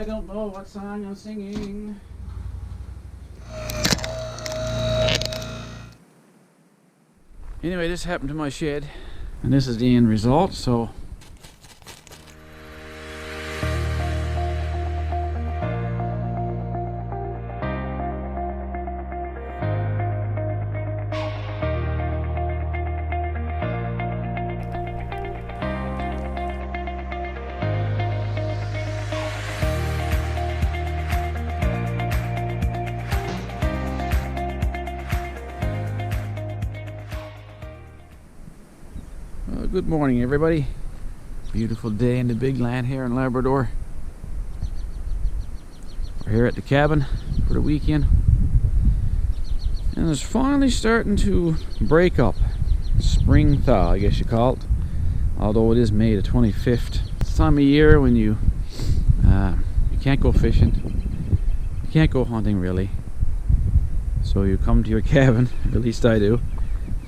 I don't know what song I'm singing. Anyway, this happened to my shed, and this is the end result. So good morning, everybody. Beautiful day in the big land here in Labrador. We're here at the cabin for the weekend, and it's finally starting to break up. Spring thaw, I guess you call it, although it is May the 25th. It's the time of year when you can't go fishing, you can't go hunting really, so you come to your cabin, at least I do,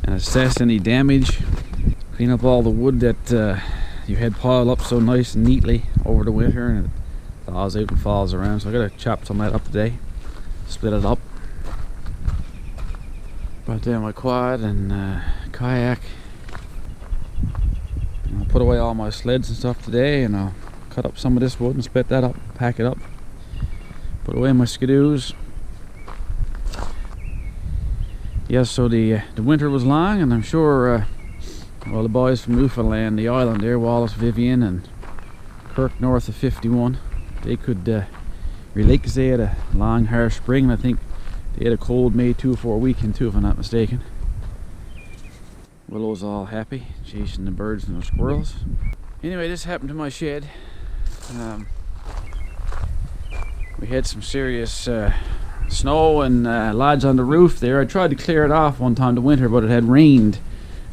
and assess any damage. Clean up all the wood that you had piled up so nice and neatly over the winter, and it thaws out and falls around. So I gotta chop some of that up today, split it up. Brought down my quad and kayak. And I'll put away all my sleds and stuff today, and I'll cut up some of this wood and split that up, pack it up, put away my skidoos. Yes, so the winter was long, and I'm sure well, the boys from Newfoundland, the island there, Wallace, Vivian and Kirk north of 51, they could relate because they had a long harsh spring, and I think they had a cold May 2 for a weekend too, if I'm not mistaken. Willow's all happy, chasing the birds and the squirrels. Anyway, this happened to my shed. We had some serious snow and lodge on the roof there. I tried to clear it off one time in the winter, but it had rained.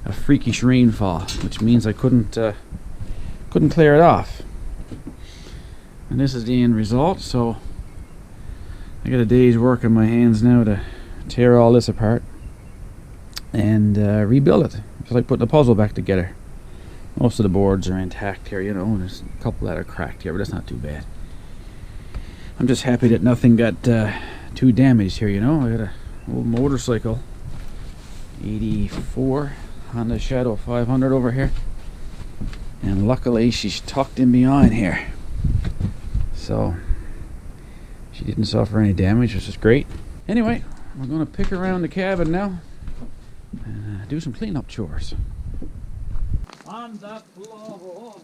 A freakish rainfall, which means I couldn't clear it off. And this is the end result. So I got a day's work in my hands now to tear all this apart and rebuild it. It's like putting a puzzle back together. Most of the boards are intact here, you know. There's a couple that are cracked here, but that's not too bad. I'm just happy that nothing got too damaged here, you know. I got a old motorcycle, 84. Honda Shadow 500 over here, and luckily she's tucked in behind here, so she didn't suffer any damage, which is great. Anyway, we're going to pick around the cabin now and do some cleanup chores. On the floor.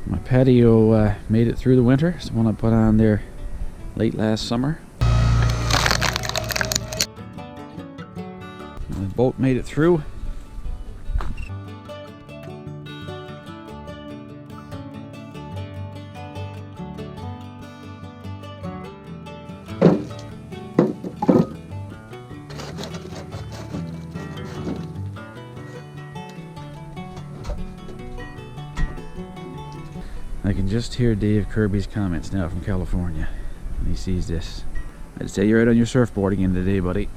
My patio made it through the winter. It's the one I put on there late last summer. The boat made it through. I can just hear Dave Kirby's comments now from California when he sees this. I'd say you're out on your surfboard again today, buddy.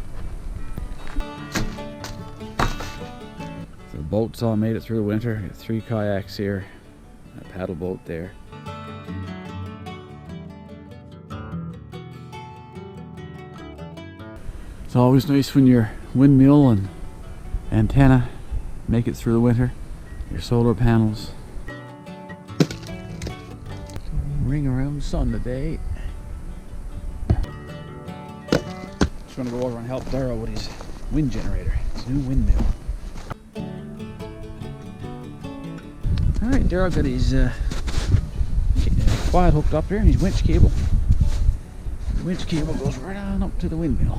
So the boats all made it through the winter. Got 3 kayaks here, a paddle boat there. It's always nice when your windmill and antenna make it through the winter. Your solar panels. Ring around the sun today. Just gonna go over and help Darryl with his wind generator, his new windmill. Alright, Darryl got his quad hooked up here and his winch cable. The winch cable goes right on up to the windmill.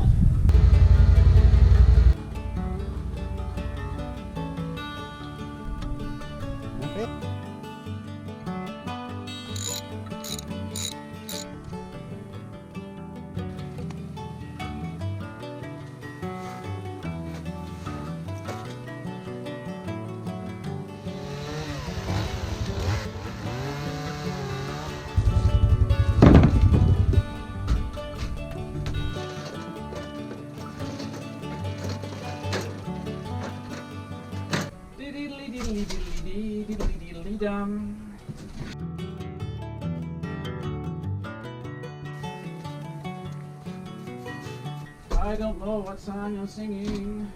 I don't know what song I'm singing.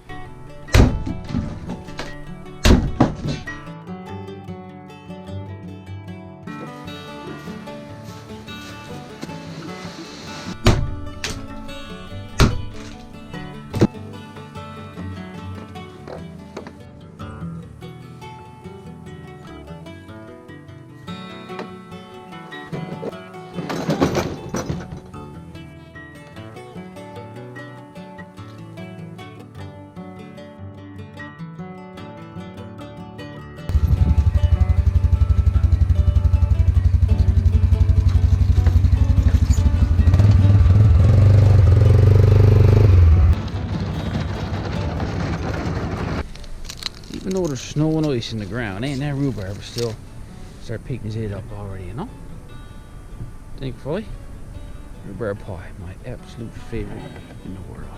Even though there's snow and ice in the ground, ain't that rhubarb still start picking his head up already, you know? Thankfully, rhubarb pie, my absolute favorite in the world.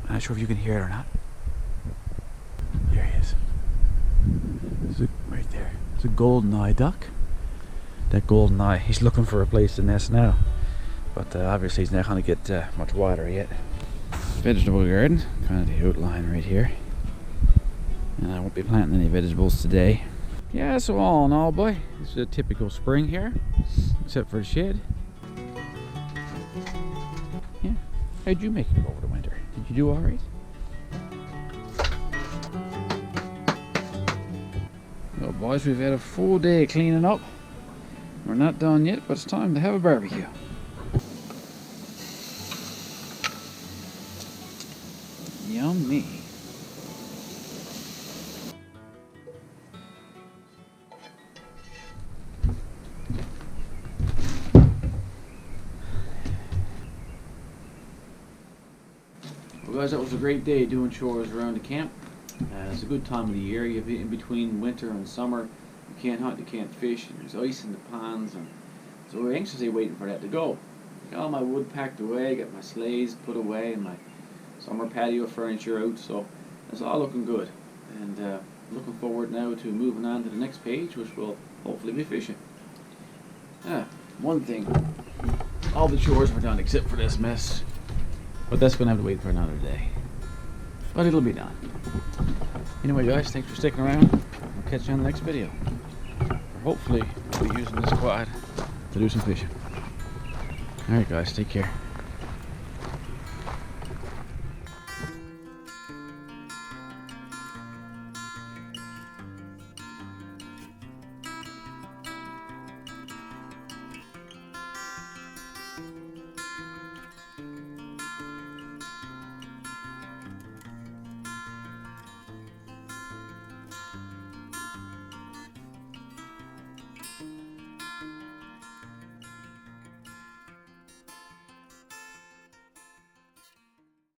I'm not sure if you can hear it or not. There he is. Right there. It's a golden eye duck. That golden eye, he's looking for a place to nest now. But obviously he's not going to get much water yet. Vegetable garden, kind of the outline right here. And I won't be planting any vegetables today. Yeah, so all in all, boy, this is a typical spring here, except for the shed. Yeah, how'd you make it over the winter? Did you do all right? Well, boys, we've had a full day cleaning up. We're not done yet, but it's time to have a barbecue. Yummy. Well guys, that was a great day doing chores around the camp. It's a good time of the year. You have in between winter and summer. You can't hunt, you can't fish, and there's ice in the ponds, and so we're anxiously waiting for that to go. Got all my wood packed away, got my sleighs put away, and my summer patio furniture out, so it's all looking good. And looking forward now to moving on to the next page, which will hopefully be fishing. One thing, all the chores were done except for this mess, but that's going to have to wait for another day. But it'll be done. Anyway guys, thanks for sticking around. I'll catch you on the next video. Hopefully we'll be using this quad to do some fishing. Alright guys, take care.